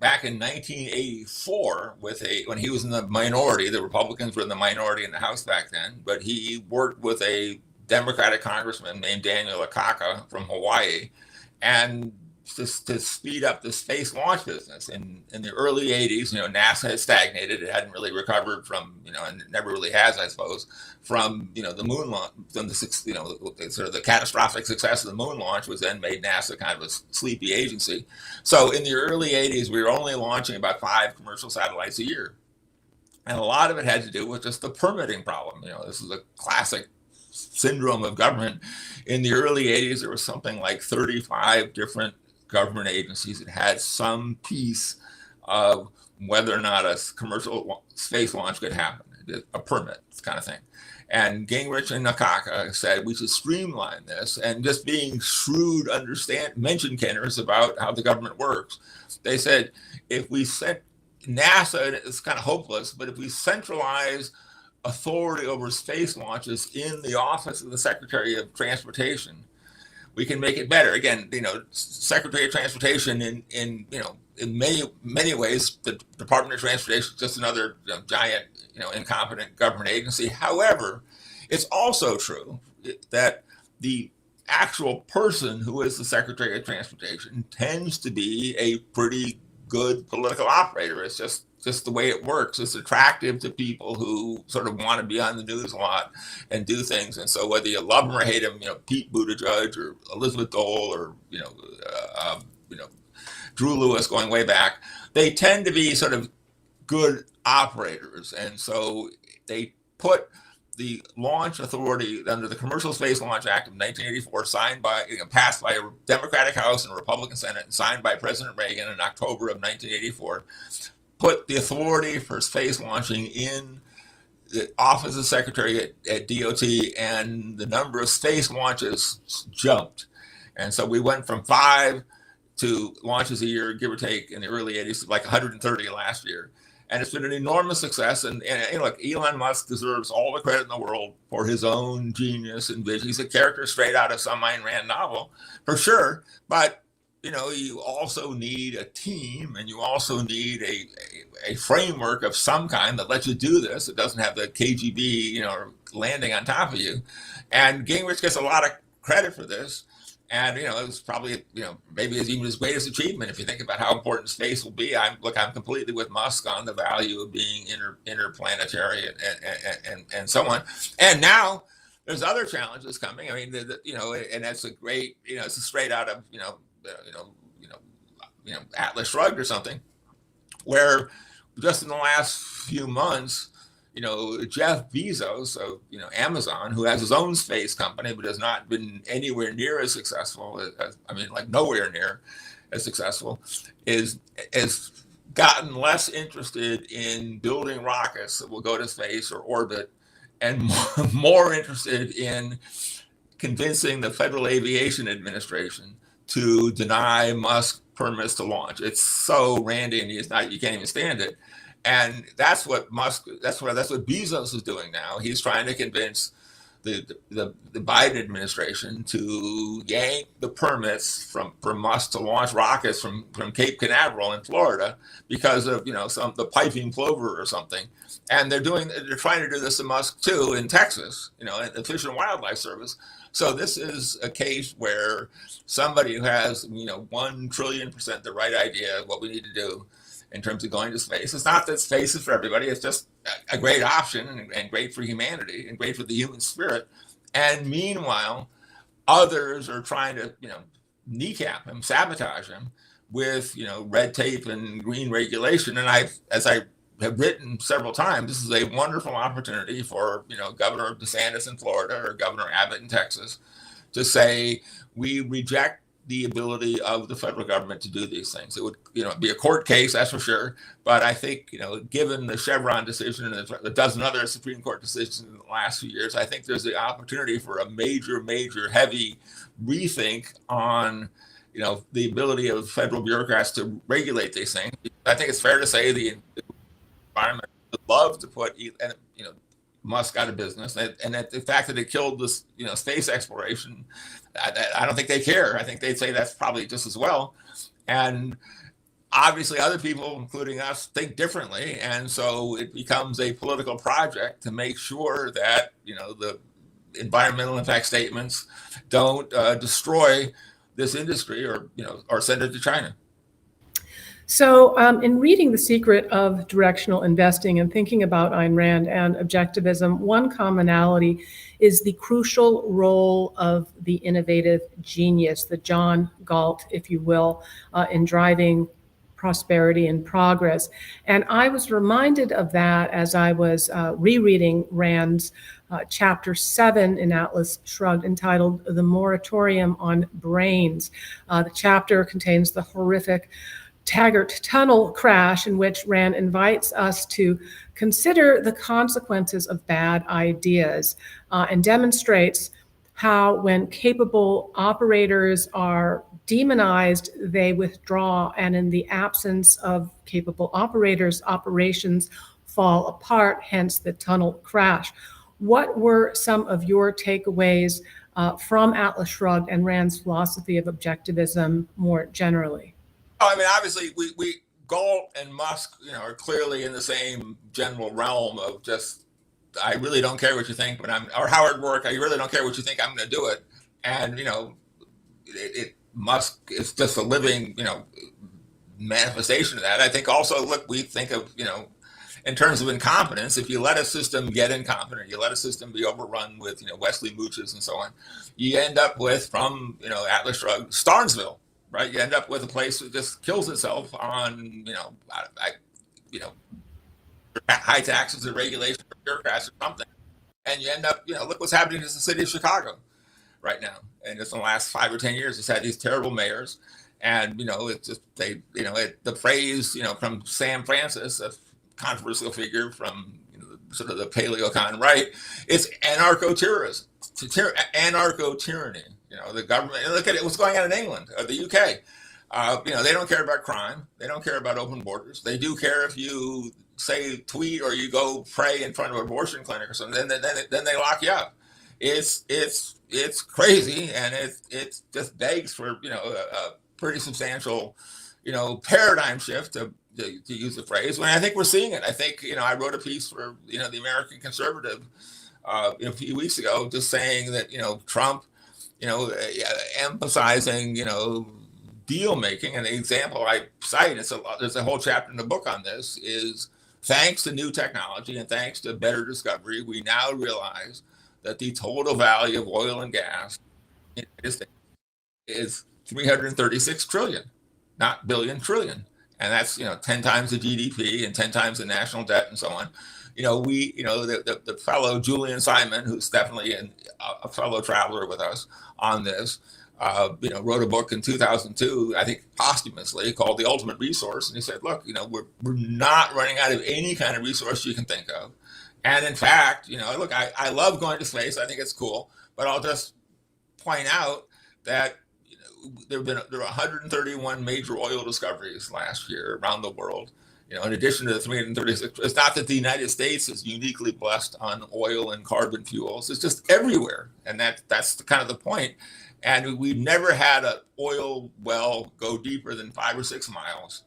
back in 1984, when he was in the minority, the Republicans were in the minority in the House back then, but he worked with a Democratic congressman named Daniel Akaka from Hawaii, and to speed up the space launch business. In the early 80s, NASA had stagnated. It hadn't really recovered from, and it never really has, I suppose, from, the moon launch, from the catastrophic success of the moon launch, was then made NASA kind of a sleepy agency. So in the early 80s, we were only launching about 5 commercial satellites a year. And a lot of it had to do with just the permitting problem. This is a classic syndrome of government. In the early 80s, there was something like 35 different government agencies that had some piece of whether or not a commercial space launch could happen. a permit kind of thing. And Gingrich and Nakaka said we should streamline this, and just being shrewd, mentioned about how the government works. They said if we sent NASA, it's kind of hopeless, but if we centralize authority over space launches in the office of the Secretary of Transportation, we can make it better. Again, Secretary of Transportation in many ways, the Department of Transportation is just another giant, incompetent government agency. However, it's also true that the actual person who is the Secretary of Transportation tends to be a pretty good political operator. It's just the way it works. It's attractive to people who sort of want to be on the news a lot and do things. And so whether you love him or hate him, Pete Buttigieg or Elizabeth Dole or Drew Lewis going way back, they tend to be sort of good operators. And so they put the launch authority under the Commercial Space Launch Act of 1984, passed by a Democratic House and a Republican Senate, and signed by President Reagan in October of 1984, put the authority for space launching in the office of the Secretary at DOT, and the number of space launches jumped. And so we went from 5 to launches a year, give or take, in the early 80s, like 130 last year. And it's been an enormous success. And look, Elon Musk deserves all the credit in the world for his own genius and vision. He's a character straight out of some Ayn Rand novel, for sure. But you also need a team, and you also need a framework of some kind that lets you do this. It doesn't have the KGB, landing on top of you. And Gingrich gets a lot of credit for this. And, it was probably, maybe even his greatest achievement. If you think about how important space will be, I'm completely with Musk on the value of being interplanetary and so on. And now there's other challenges coming. I mean, and that's a great, it's straight out of, Atlas Shrugged or something, where just in the last few months, Jeff Bezos of Amazon, who has his own space company but has not been anywhere near as successful nowhere near as successful, is gotten less interested in building rockets that will go to space or orbit, and more interested in convincing the Federal Aviation Administration to deny Musk permits to launch. It's so randy, and you can't even stand it. And that's what Bezos is doing now. He's trying to convince the Biden administration to yank the permits for Musk to launch rockets from Cape Canaveral in Florida because of the piping plover or something. And they're trying to do this to Musk too in Texas, at the Fish and Wildlife Service. So this is a case where somebody who has 1 trillion% the right idea of what we need to do in terms of going to space. It's not that space is for everybody. It's just a great option and great for humanity and great for the human spirit. And meanwhile, others are trying to, kneecap him, sabotage him with, red tape and green regulation. And as I have written several times, this is a wonderful opportunity for, Governor DeSantis in Florida or Governor Abbott in Texas to say, we reject the ability of the federal government to do these things. It would, be a court case, that's for sure. But I think, given the Chevron decision and a dozen other Supreme Court decisions in the last few years, I think there's the opportunity for a major, heavy rethink on, the ability of federal bureaucrats to regulate these things. I think it's fair to say the environment would love to put, Musk out of business, and that the fact that it killed this, space exploration, I don't think they care. I think they'd say that's probably just as well. And obviously, other people, including us, think differently, and so it becomes a political project to make sure that the environmental impact statements don't destroy this industry or send it to China. So in reading The Secret of Directional Investing and thinking about Ayn Rand and objectivism, one commonality is the crucial role of the innovative genius, the John Galt, if you will, in driving prosperity and progress. And I was reminded of that as I was rereading Rand's chapter 7 in Atlas Shrugged, entitled The Moratorium on Brains. The chapter contains the horrific Taggart Tunnel crash, in which Rand invites us to consider the consequences of bad ideas and demonstrates how, when capable operators are demonized, they withdraw, and in the absence of capable operators, operations fall apart, hence the tunnel crash. What were some of your takeaways from Atlas Shrugged and Rand's philosophy of objectivism more generally? Oh, I mean, obviously, we Galt and Musk, are clearly in the same general realm of just, I really don't care what you think, but or Howard Roark, I really don't care what you think, I'm going to do it. And, Musk is just a living, manifestation of that. I think also, look, we think of, in terms of incompetence, if you let a system get incompetent, you let a system be overrun with, Wesley Mooches and so on, you end up with, from, Atlas Shrugged, Starnesville, right? You end up with a place that just kills itself on, high taxes and regulation for bureaucrats or something. And you end up, look what's happening to the city of Chicago right now. And just in the last 5 or 10 years, it's had these terrible mayors. And, it's just, the phrase, from Sam Francis, a controversial figure from, sort of the paleocon right, it's anarcho-terrorism, anarcho-tyranny. The government, look at it, what's going on in England, or the UK. They don't care about crime. They don't care about open borders. They do care if you say tweet or you go pray in front of an abortion clinic or something. Then they lock you up. It's crazy, and it just begs for a pretty substantial paradigm shift to use the phrase. When I think we're seeing it. I think I wrote a piece for the American Conservative a few weeks ago, just saying that Trump, emphasizing deal making, and the example I cite, there's a whole chapter in the book on this, is thanks to new technology and thanks to better discovery, we now realize that the total value of oil and gas is 336 trillion, not billion, trillion. And that's 10 times the GDP and 10 times the national debt and so on. The fellow Julian Simon, who's definitely a fellow traveler with us on this, wrote a book in 2002, I think posthumously, called The Ultimate Resource. And he said, look, we're not running out of any kind of resource you can think of. And in fact, look, I love going to space. I think it's cool. But I'll just point out that there were 131 major oil discoveries last year around the world. In addition to the 336, it's not that the United States is uniquely blessed on oil and carbon fuels. It's just everywhere. And that's kind of the point. And we've never had an oil well go deeper than 5 or 6 miles.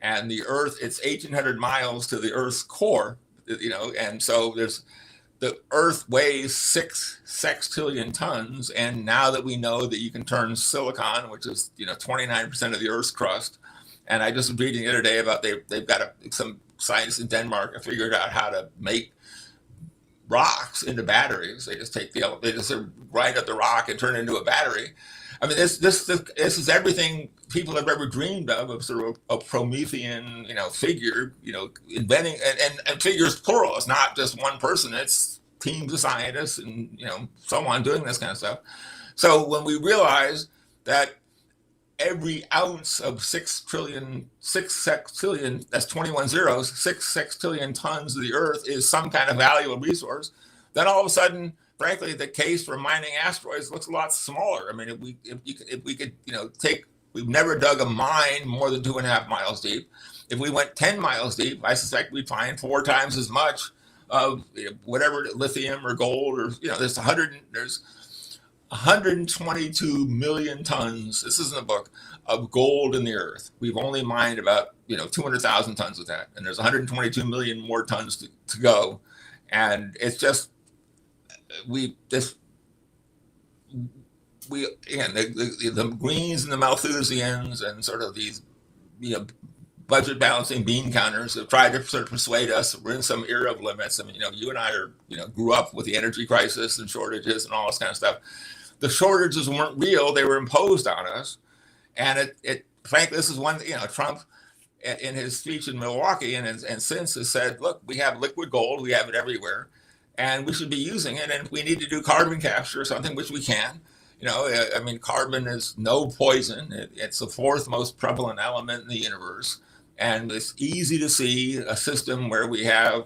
And the Earth, it's 1,800 miles to the Earth's core, and so the Earth weighs 6 sextillion tons. And now that we know that you can turn silicon, which is 29% of the Earth's crust, and I just was reading the other day about they've got some scientists in Denmark have figured out how to make rocks into batteries. They just grind up the rock and turn it into a battery. I mean, this is everything people have ever dreamed of sort of a Promethean, figure, inventing, and figures plural. It's not just one person. It's teams of scientists and, so on doing this kind of stuff. So when we realize that every ounce of 6 sextillion, that's 21 zeros, 6 sextillion tons of the Earth is some kind of valuable resource, then all of a sudden, frankly, the case for mining asteroids looks a lot smaller. I mean, if we could, we've never dug a mine more than 2.5 miles deep. If we went 10 miles deep, I suspect we'd find 4 times as much of whatever lithium or gold or, there's 122 million tons, this isn't a book, of gold in the Earth. We've only mined about 200,000 tons of that, and there's 122 million more tons to go. And it's just the Greens and the Malthusians and sort of these budget balancing bean counters have tried to sort of persuade us we're in some era of limits. I mean, you and I are grew up with the energy crisis and shortages and all this kind of stuff. The shortages weren't real; they were imposed on us. And it frankly, this is one, Trump in his speech in Milwaukee and since has said, look, we have liquid gold, we have it everywhere, and we should be using it. And if we need to do carbon capture or something, which we can, I mean, carbon is no poison. It's the fourth most prevalent element in the universe. And it's easy to see a system where we have,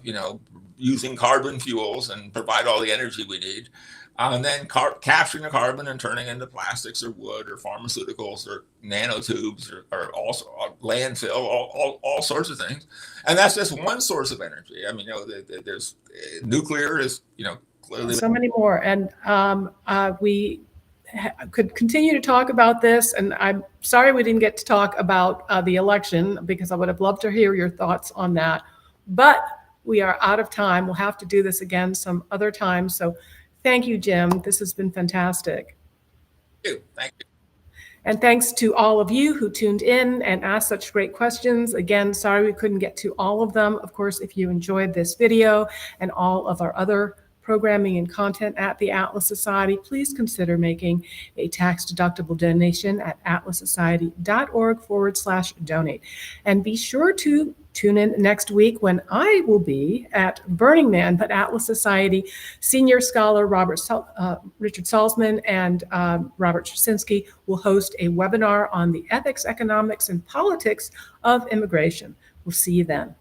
using carbon fuels and provide all the energy we need, and then capturing the carbon and turning into plastics or wood or pharmaceuticals or nanotubes or also landfill, all sorts of things. And that's just one source of energy. I mean, there's nuclear is, clearly. So many more. And we could continue to talk about this. And I'm sorry we didn't get to talk about the election, because I would have loved to hear your thoughts on that. But we are out of time. We'll have to do this again some other time. So thank you, Jim. This has been fantastic. Thank you. And thanks to all of you who tuned in and asked such great questions. Again, sorry we couldn't get to all of them. Of course, if you enjoyed this video and all of our other programming and content at the Atlas Society, please consider making a tax-deductible donation at atlassociety.org/donate. And be sure to tune in next week when I will be at Burning Man, but Atlas Society senior scholar Richard Salzman and Robert Trzynski will host a webinar on the ethics, economics, and politics of immigration. We'll see you then.